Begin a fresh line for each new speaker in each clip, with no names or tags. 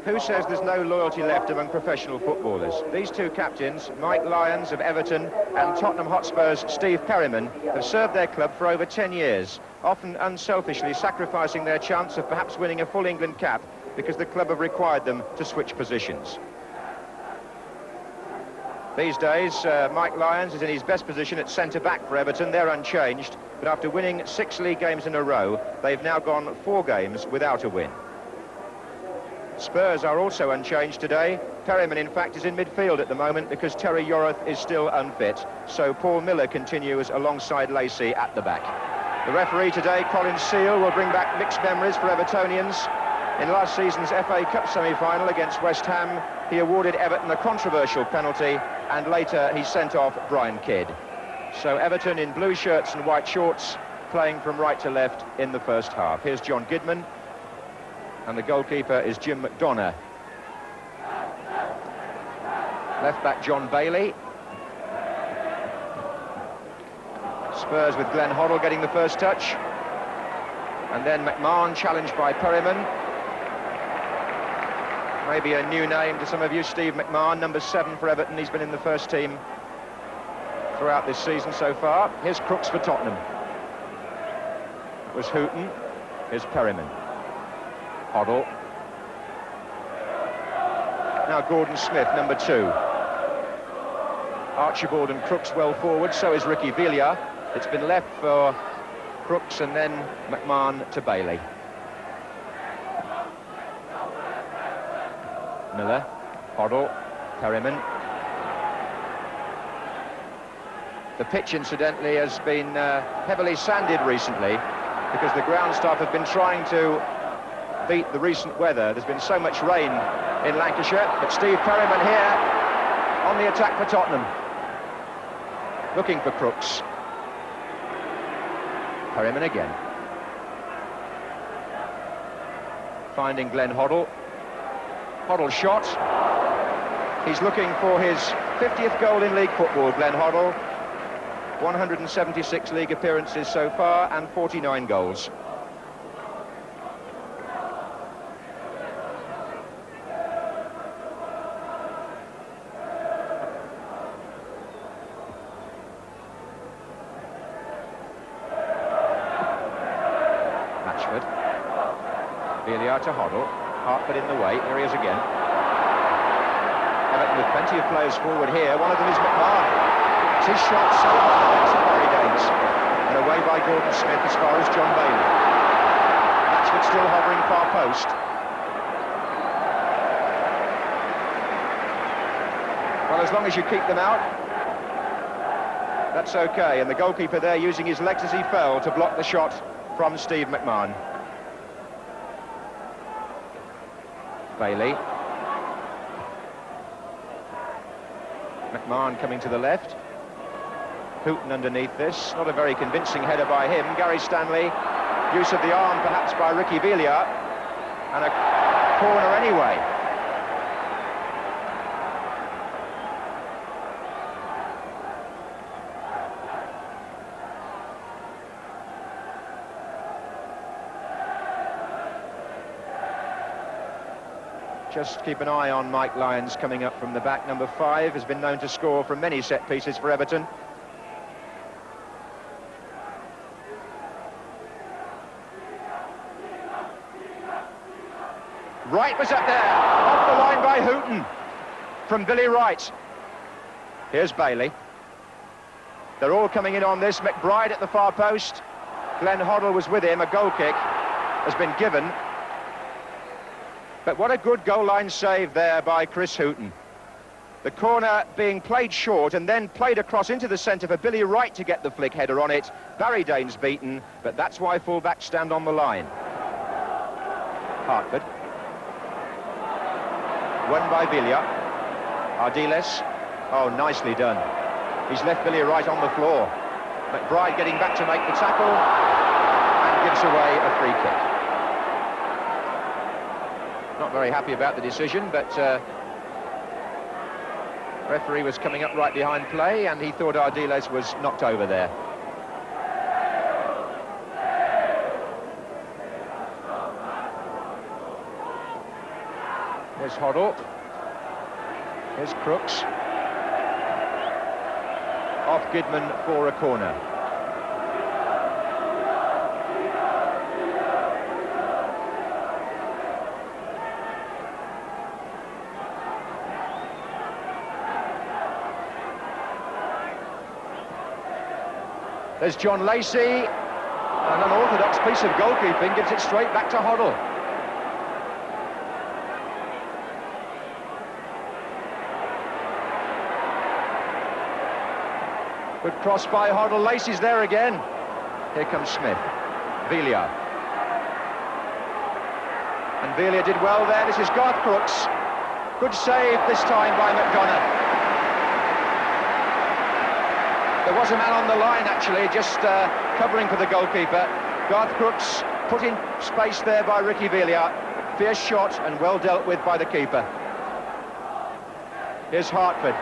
Who says there's no loyalty left among professional footballers? These two captains, Mike Lyons of Everton and Tottenham Hotspur's Steve Perryman, have served their club for over 10 years, often unselfishly sacrificing their chance of perhaps winning a full England cap because the club have required them to switch positions. These days, Mike Lyons is in his best position at centre-back for Everton. They're unchanged, but after winning 6 league games in a row, they've now gone 4 games without a win. Spurs are also unchanged today. Perryman, in fact, is in midfield at the moment because Terry Yorath is still unfit, so Paul Miller continues alongside Lacey at the back. The referee today, Colin Seal, will bring back mixed memories for Evertonians. In last season's FA Cup semi-final against West Ham, he awarded Everton a controversial penalty, and later he sent off Brian Kidd. So Everton in blue shirts and white shorts, playing from right to left in the first half. Here's John Gidman, and the goalkeeper is Jim McDonough. Left back John Bailey. Spurs with Glenn Hoddle getting the first touch. And then McMahon challenged by Perryman. Maybe a new name to some of you, Steve McMahon, number 7 for Everton. He's been in the first team throughout this season so far. Here's Crooks for Tottenham. That was Houghton. Here's Perryman. Hoddle. Now Gordon Smith, number 2. Archibald and Crooks well forward, so is Ricky Villa. It's been left for Crooks and then McMahon to Bailey. Miller, Hoddle, Perryman. The pitch, incidentally, has been heavily sanded recently because the ground staff have been trying to beat the recent weather. There's been so much rain in Lancashire, but Steve Perryman here on the attack for Tottenham. Looking for Crooks. Perryman again. Finding Glenn Hoddle. Hoddle shot. He's looking for his 50th goal in league football, Glenn Hoddle. 176 league appearances so far and 49 goals. Villa to Hoddle. Hartford in the way. Here he is again. Everton with plenty of players forward here. One of them is McMahon. It's his shot so hard to Barry Danes. And away by Gordon Smith as far as John Bailey. Latchford still hovering far post. Well, as long as you keep them out, that's okay. And the goalkeeper there using his legs as he fell to block the shot from Steve McMahon. Bailey. McMahon coming to the left. Houghton underneath this. Not a very convincing header by him. Gary Stanley. Use of the arm perhaps by Ricky Villa. And a corner anyway. Just keep an eye on Mike Lyons coming up from the back. Number 5 has been known to score from many set pieces for Everton. Wright was up there, off the line by Houghton from Billy Wright. Here's Bailey. They're all coming in on this. McBride at the far post. Glenn Hoddle was with him. A goal kick has been given. But what a good goal line save there by Chris Houghton. The corner being played short and then played across into the centre for Billy Wright to get the flick header on it. Barry Danes beaten, but that's why full-backs stand on the line. Hartford. Won by Villa. Ardiles. Oh, nicely done. He's left Billy Wright on the floor. McBride getting back to make the tackle and gives away a free kick. Not very happy about the decision, but referee was coming up right behind play and he thought Ardiles was knocked over there. Here's Hoddle. Here's Crooks. Off Gidman for a corner. There's John Lacey. An unorthodox piece of goalkeeping gives it straight back to Hoddle. Good cross by Hoddle. Lacey's there again. Here comes Smith. Velia. And Velia did well there. This is Garth Crooks. Good save this time by McDonough. There was a man on the line, actually, just covering for the goalkeeper. Garth Crooks put in space there by Ricky Velia. Fierce shot and well dealt with by the keeper. Here's Hartford.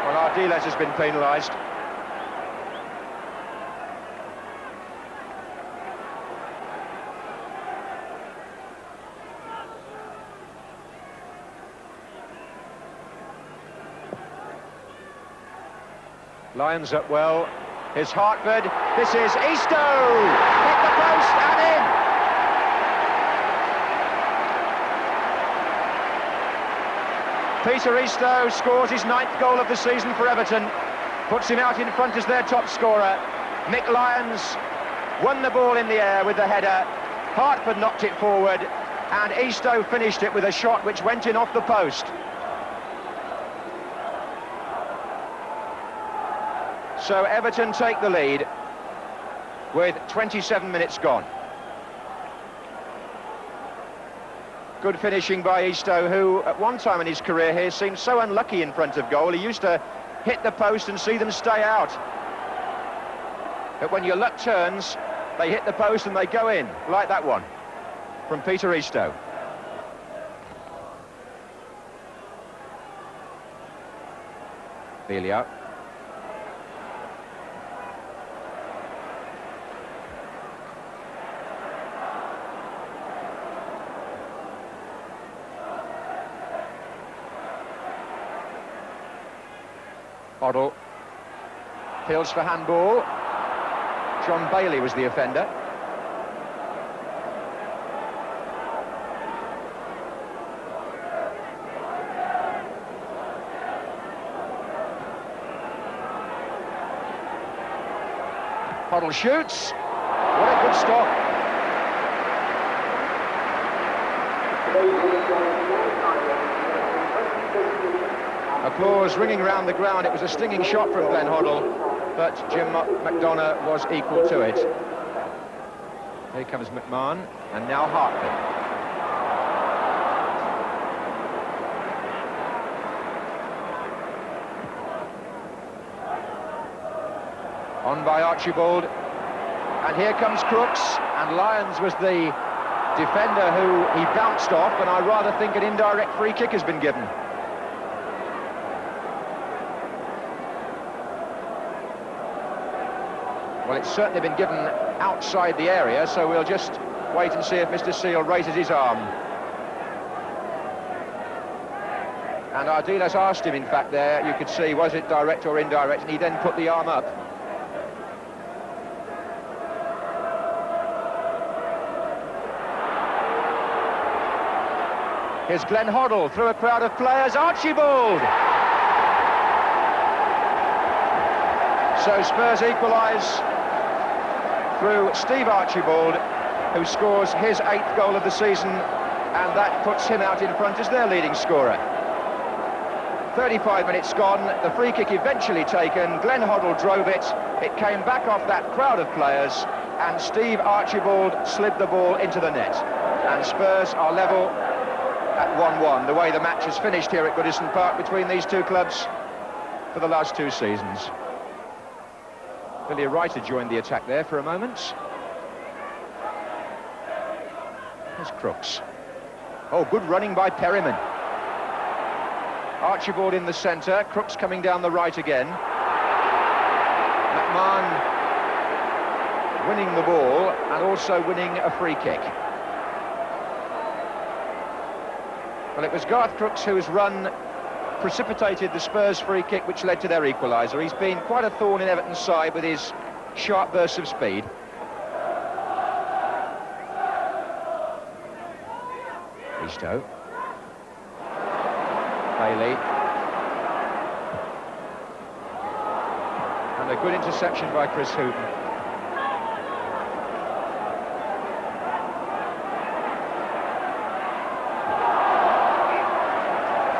Well, Ardiles has been penalised. Lions up well. Here's Hartford. This is Eastoe! Hit the post and in! Peter Eastoe scores his 9th goal of the season for Everton. Puts him out in front as their top scorer. Nick Lyons won the ball in the air with the header. Hartford knocked it forward and Eastoe finished it with a shot which went in off the post. So Everton take the lead with 27 minutes gone. Good finishing by Eastoe, who at one time in his career here seemed so unlucky in front of goal. He used to hit the post and see them stay out. But when your luck turns, they hit the post and they go in, like that one from Peter Eastoe. Velia. Hoddle appeals for handball. John Bailey was the offender. Hoddle shoots. What a good stop. Applause ringing around the ground. It was a stinging shot from Glenn Hoddle, but Jim McDonough was equal to it. Here comes McMahon, and now Hartford. On by Archibald, and here comes Crooks, and Lyons was the defender who he bounced off, and I rather think an indirect free kick has been given. Well, it's certainly been given outside the area, so we'll just wait and see if Mr. Seal raises his arm. And Ardiles asked him, in fact, there, you could see, was it direct or indirect, and he then put the arm up. Here's Glenn Hoddle through a crowd of players. Archibald! So Spurs equalise through Steve Archibald, who scores his 8th goal of the season, and that puts him out in front as their leading scorer. 35 minutes gone, the free kick eventually taken, Glenn Hoddle drove it, it came back off that crowd of players, and Steve Archibald slid the ball into the net. And Spurs are level at 1-1, the way the match has finished here at Goodison Park between these two clubs for the last 2 seasons. Billy Wright joined the attack there for a moment. There's Crooks. Oh, good running by Perryman. Archibald in the centre, Crooks coming down the right again. McMahon winning the ball and also winning a free kick. Well, it was Garth Crooks whose run precipitated the Spurs free kick which led to their equaliser. He's been quite a thorn in Everton's side with his sharp bursts of speed. Risto. Bailey. And a good interception by Chris Hooton.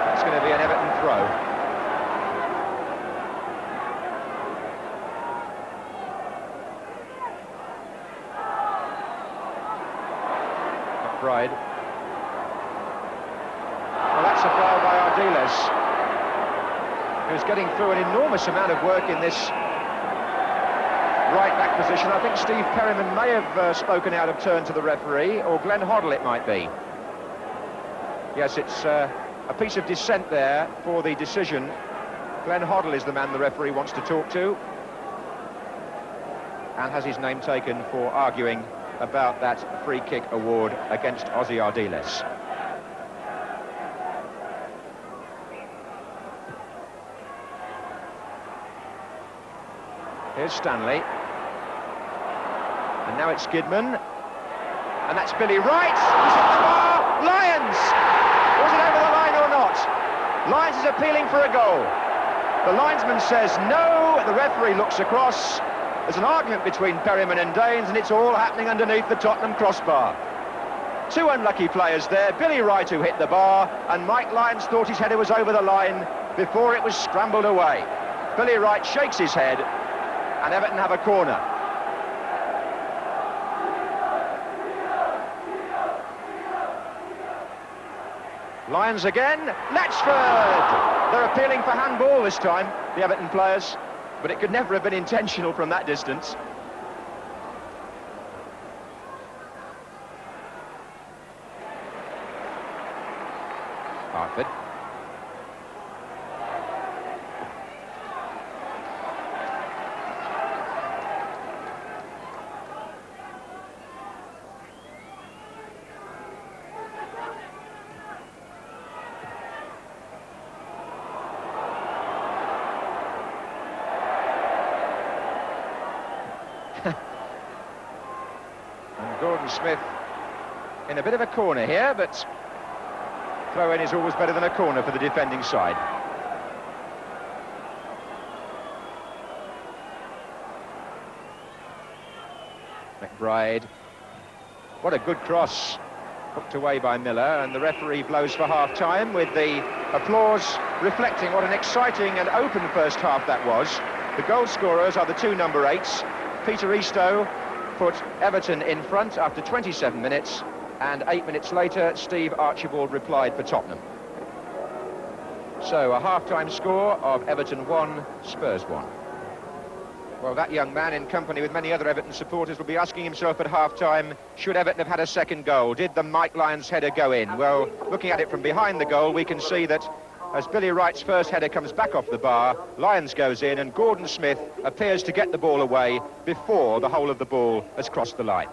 That's going to be an Everton throw. McBride. Well, that's a foul by Ardiles, who's getting through an enormous amount of work in this right-back position. I think Steve Perryman may have spoken out of turn to the referee, or Glenn Hoddle it might be. Yes, it's a piece of dissent there for the decision. Glenn Hoddle is the man the referee wants to talk to, and has his name taken for arguing about that free kick award against Ozzy Ardiles. Here's Stanley. And now it's Skidman. And that's Billy Wright. He's hit the bar. Lyons! Was it over the line or not? Lyons is appealing for a goal. The linesman says no. The referee looks across. There's an argument between Perryman and Daines, and it's all happening underneath the Tottenham crossbar. Two unlucky players there. Billy Wright, who hit the bar, and Mike Lyons thought his header was over the line before it was scrambled away. Billy Wright shakes his head, and Everton have a corner. Lyons again, Latchford! They're appealing for handball this time, the Everton players, but it could never have been intentional from that distance. Hartford. And Gordon Smith in a bit of a corner here, but throw-in is always better than a corner for the defending side. McBride. What a good cross, hooked away by Miller, and the referee blows for half-time with the applause reflecting what an exciting and open first half that was. The goal scorers are the two number 8s. Peter Risto put Everton in front after 27 minutes, and 8 minutes later, Steve Archibald replied for Tottenham. So, a half-time score of Everton 1, Spurs 1. Well, that young man, in company with many other Everton supporters, will be asking himself at half-time, should Everton have had a second goal? Did the Mike Lyons header go in? Well, looking at it from behind the goal, we can see that as Billy Wright's first header comes back off the bar, Lyons goes in, and Gordon Smith appears to get the ball away before the whole of the ball has crossed the line.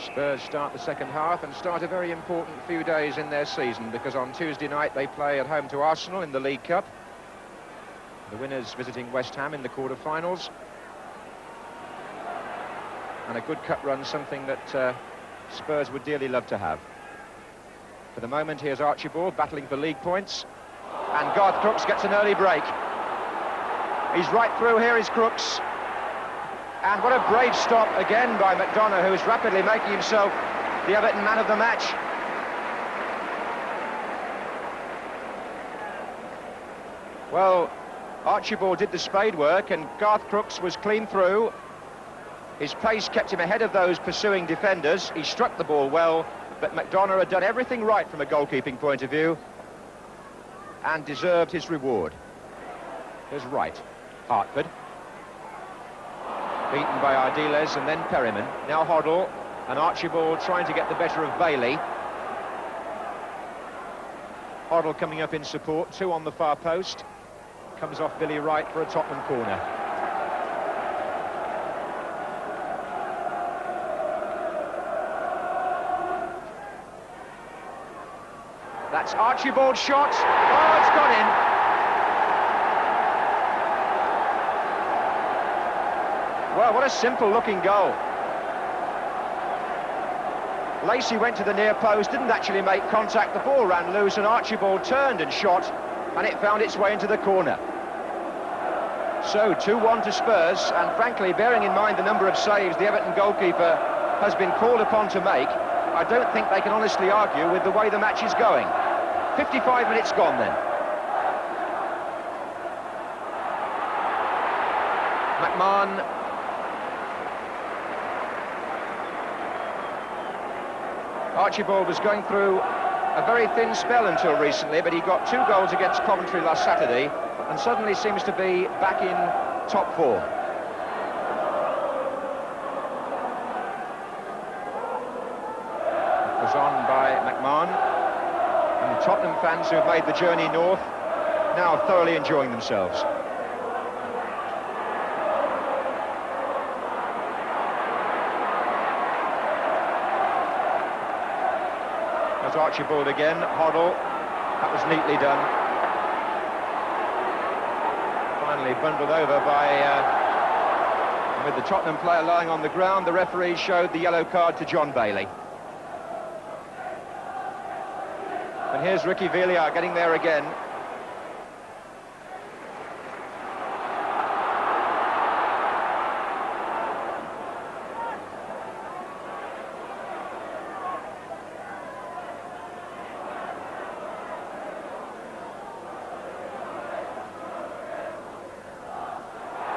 Spurs start the second half and start a very important few days in their season, because on Tuesday night they play at home to Arsenal in the League Cup. The winners visiting West Ham in the quarter-finals. And a good cup run, something that Spurs would dearly love to have. For the moment, here's Archibald battling for league points. And Garth Crooks gets an early break. He's right through, here is Crooks. And what a brave stop again by McDonough, who is rapidly making himself the Everton man of the match. Well, Archibald did the spade work, and Garth Crooks was clean through. His pace kept him ahead of those pursuing defenders. He struck the ball well, but McDonough had done everything right from a goalkeeping point of view and deserved his reward. Here's Wright. Hartford. Beaten by Ardiles and then Perryman. Now Hoddle, and Archibald trying to get the better of Bailey. Hoddle coming up in support, 2 on the far post. Comes off Billy Wright for a Tottenham corner. That's Archibald's shot. Oh, it's gone in. Well, what a simple-looking goal. Lacey went to the near post, didn't actually make contact. The ball ran loose, and Archibald turned and shot, and it found its way into the corner. So, 2-1 to Spurs, and frankly, bearing in mind the number of saves the Everton goalkeeper has been called upon to make, I don't think they can honestly argue with the way the match is going. 55 minutes gone then. McMahon. Archibald was going through a very thin spell until recently, but he got 2 goals against Coventry last Saturday and suddenly seems to be back in top form. It was on by McMahon. And the Tottenham fans who have made the journey north now thoroughly enjoying themselves. There's Archibald again, Hoddle. That was neatly done. Finally bundled over by... with the Tottenham player lying on the ground, the referee showed the yellow card to John Bailey. And here's Ricky Villiers getting there again.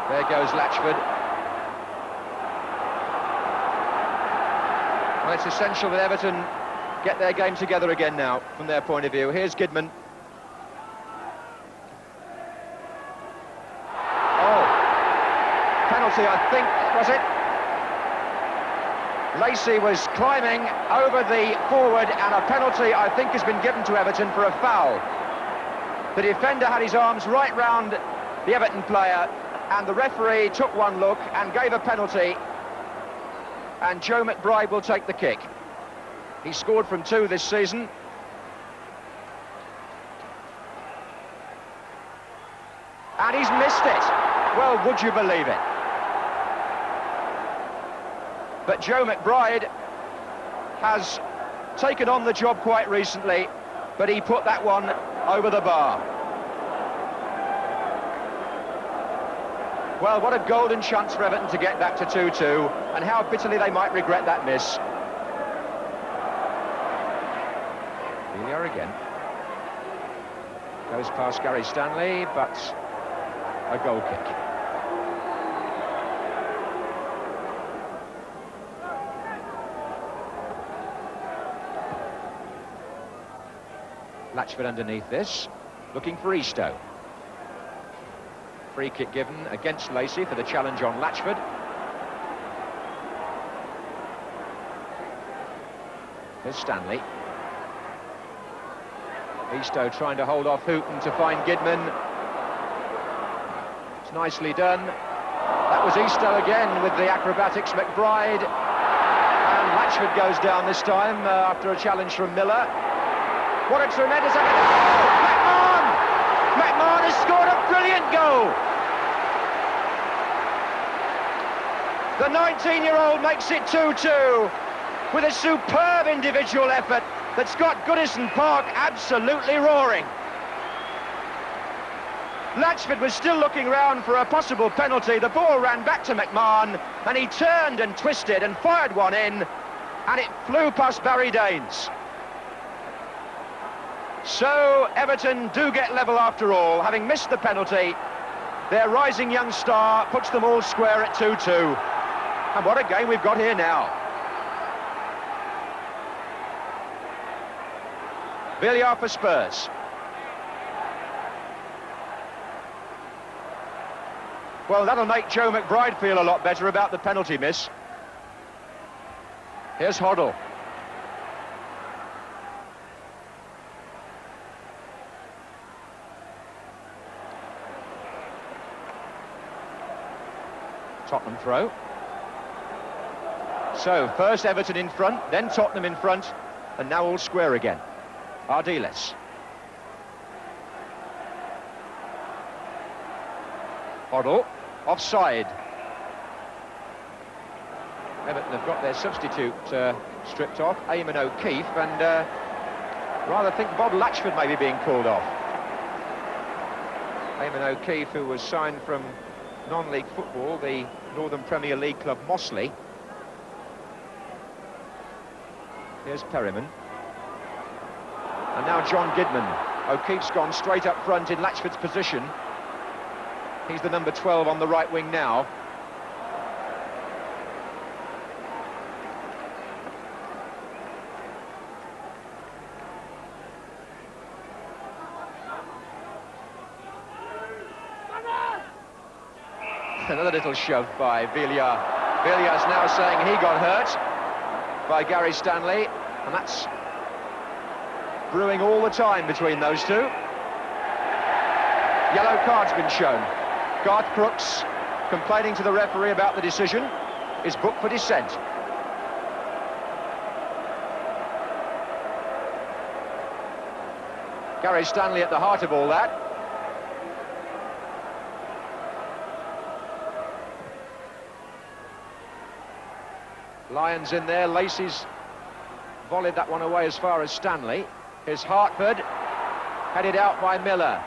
There goes Latchford. Well, it's essential that Everton get their game together again now, from their point of view. Here's Gidman. Oh, penalty, I think, was it? Lacey was climbing over the forward, and a penalty, I think, has been given to Everton for a foul. The defender had his arms right round the Everton player, and the referee took one look and gave a penalty, and Joe McBride will take the kick. He scored from 2 this season. And he's missed it. Well, would you believe it? But Joe McBride has taken on the job quite recently, but he put that one over the bar. Well, what a golden chance for Everton to get that to 2-2, and how bitterly they might regret that miss. Here we are again. Goes past Gary Stanley, but a goal kick. Latchford underneath this, looking for Eastoe. Free kick given against Lacey for the challenge on Latchford. Here's Stanley. Eastoe trying to hold off Hooton to find Gidman. It's nicely done. That was Eastoe again with the acrobatics. McBride. And Latchford goes down this time after a challenge from Miller. What a tremendous... Oh, McMahon! McMahon has scored a brilliant goal! The 19-year-old makes it 2-2 with a superb individual effort that's got Goodison Park absolutely roaring. Latchford was still looking round for a possible penalty. The ball ran back to McMahon, and he turned and twisted and fired one in, and it flew past Barry Daines. So Everton do get level after all, having missed the penalty. Their rising young star puts them all square at 2-2. And what a game we've got here now. Villiers for Spurs. Well, that'll make Joe McBride feel a lot better about the penalty miss. Here's Hoddle. Tottenham throw. So, first Everton in front, then Tottenham in front, and now all square again. Ardiles. Hoddle, offside. Everton have got their substitute stripped off, Eamon O'Keefe, and rather think Bob Latchford may be being called off. Eamon O'Keefe, who was signed from non-league football, the Northern Premier League club Mossley. Here's Perryman. And now John Gidman. O'Keefe's gone straight up front in Latchford's position. He's the number 12 on the right wing now. Another little shove by Villiers. Villiers now saying he got hurt by Gary Stanley, and that's brewing all the time between those two. Yellow card's been shown. Garth Crooks, complaining to the referee about the decision, is booked for dissent. Gary Stanley at the heart of all that. Lyons in there, Lacey's volleyed that one away as far as Stanley. Here's Hartford, headed out by Miller,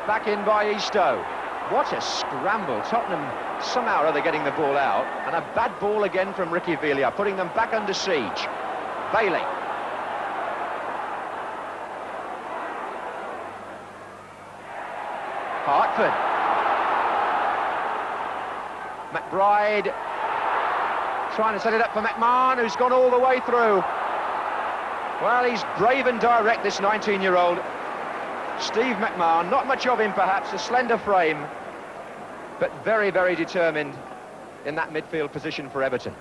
back in by Eastoe. What a scramble. Tottenham somehow or other getting the ball out, and a bad ball again from Ricky Villiers, putting them back under siege. Bailey. Hartford. McBride trying to set it up for McMahon, who's gone all the way through. Well, he's brave and direct, this 19-year-old. Steve McMahon, not much of him perhaps, a slender frame, but very, very determined in that midfield position for Everton.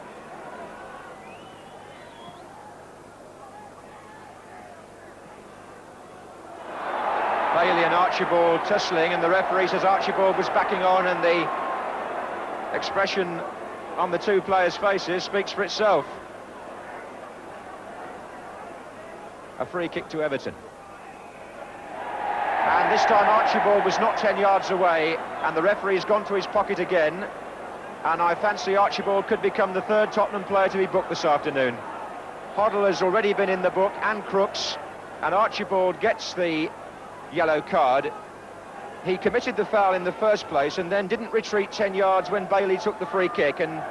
Bailey and Archibald tussling, and the referee says Archibald was backing on, and the expression on the two players' faces speaks for itself. A free kick to Everton. And this time Archibald was not 10 yards away, and the referee's gone to his pocket again, and I fancy Archibald could become the third Tottenham player to be booked this afternoon. Hoddle has already been in the book, and Crooks, and Archibald gets the yellow card. He committed the foul in the first place and then didn't retreat 10 yards when Bailey took the free kick, and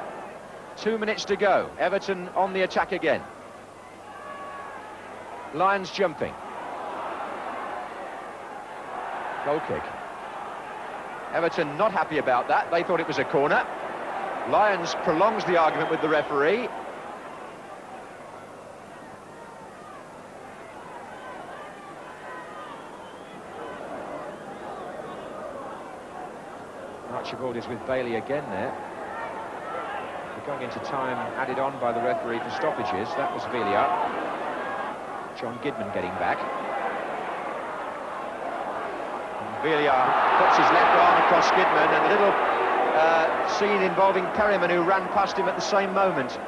2 minutes to go. Everton on the attack again. Lyons jumping. Goal kick. Everton not happy about that. They thought it was a corner. Lyons prolongs the argument with the referee. Archibald is with Bailey again there. We're going into time added on by the referee for stoppages. That was Villiers. John Gidman getting back. And Villiers puts his left arm across Gidman, and a little scene involving Perryman, who ran past him at the same moment.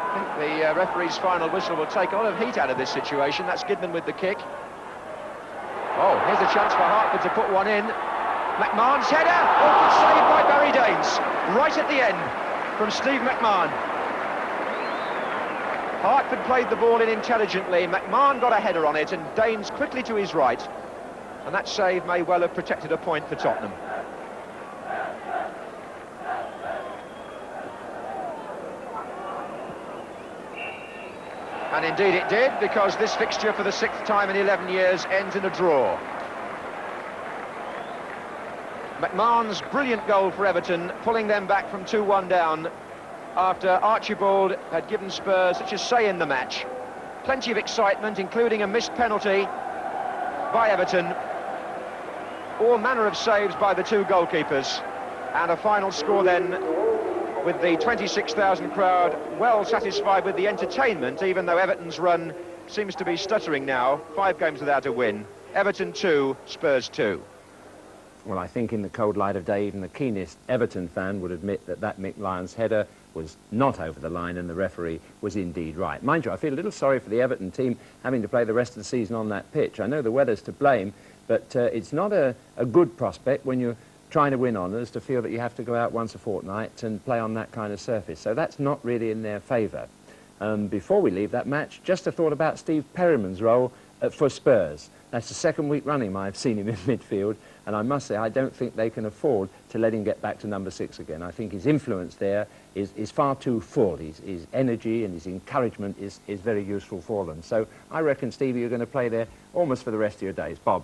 I think the referee's final whistle will take a lot of heat out of this situation. That's Gidman with the kick. Oh, here's a chance for Hartford to put one in. McMahon's header! Oh, good save by Barry Daines. Right at the end from Steve McMahon. Hartford played the ball in intelligently. McMahon got a header on it, and Daines quickly to his right. And that save may well have protected a point for Tottenham. And indeed it did, because this fixture for the 6th time in 11 years ends in a draw. McMahon's brilliant goal for Everton, pulling them back from 2-1 down after Archibald had given Spurs such a say in the match. Plenty of excitement, including a missed penalty by Everton. All manner of saves by the two goalkeepers. And a final score then, with the 26,000 crowd well satisfied with the entertainment, even though Everton's run seems to be stuttering now. 5 games without a win. Everton 2, Spurs 2.
Well, I think in the cold light of day, even the keenest Everton fan would admit that that Mick Lyons header was not over the line, and the referee was indeed right. Mind you, I feel a little sorry for the Everton team having to play the rest of the season on that pitch. I know the weather's to blame, but it's not a good prospect when you're trying to win honours to feel that you have to go out once a fortnight and play on that kind of surface. So that's not really in their favour. Before we leave that match, just a thought about Steve Perryman's role for Spurs. That's the second week running I've seen him in midfield, and I must say I don't think they can afford to let him get back to number 6 again. I think his influence there is far too full. His energy and his encouragement is very useful for them. So I reckon, Stevie, you're going to play there almost for the rest of your days. Bob?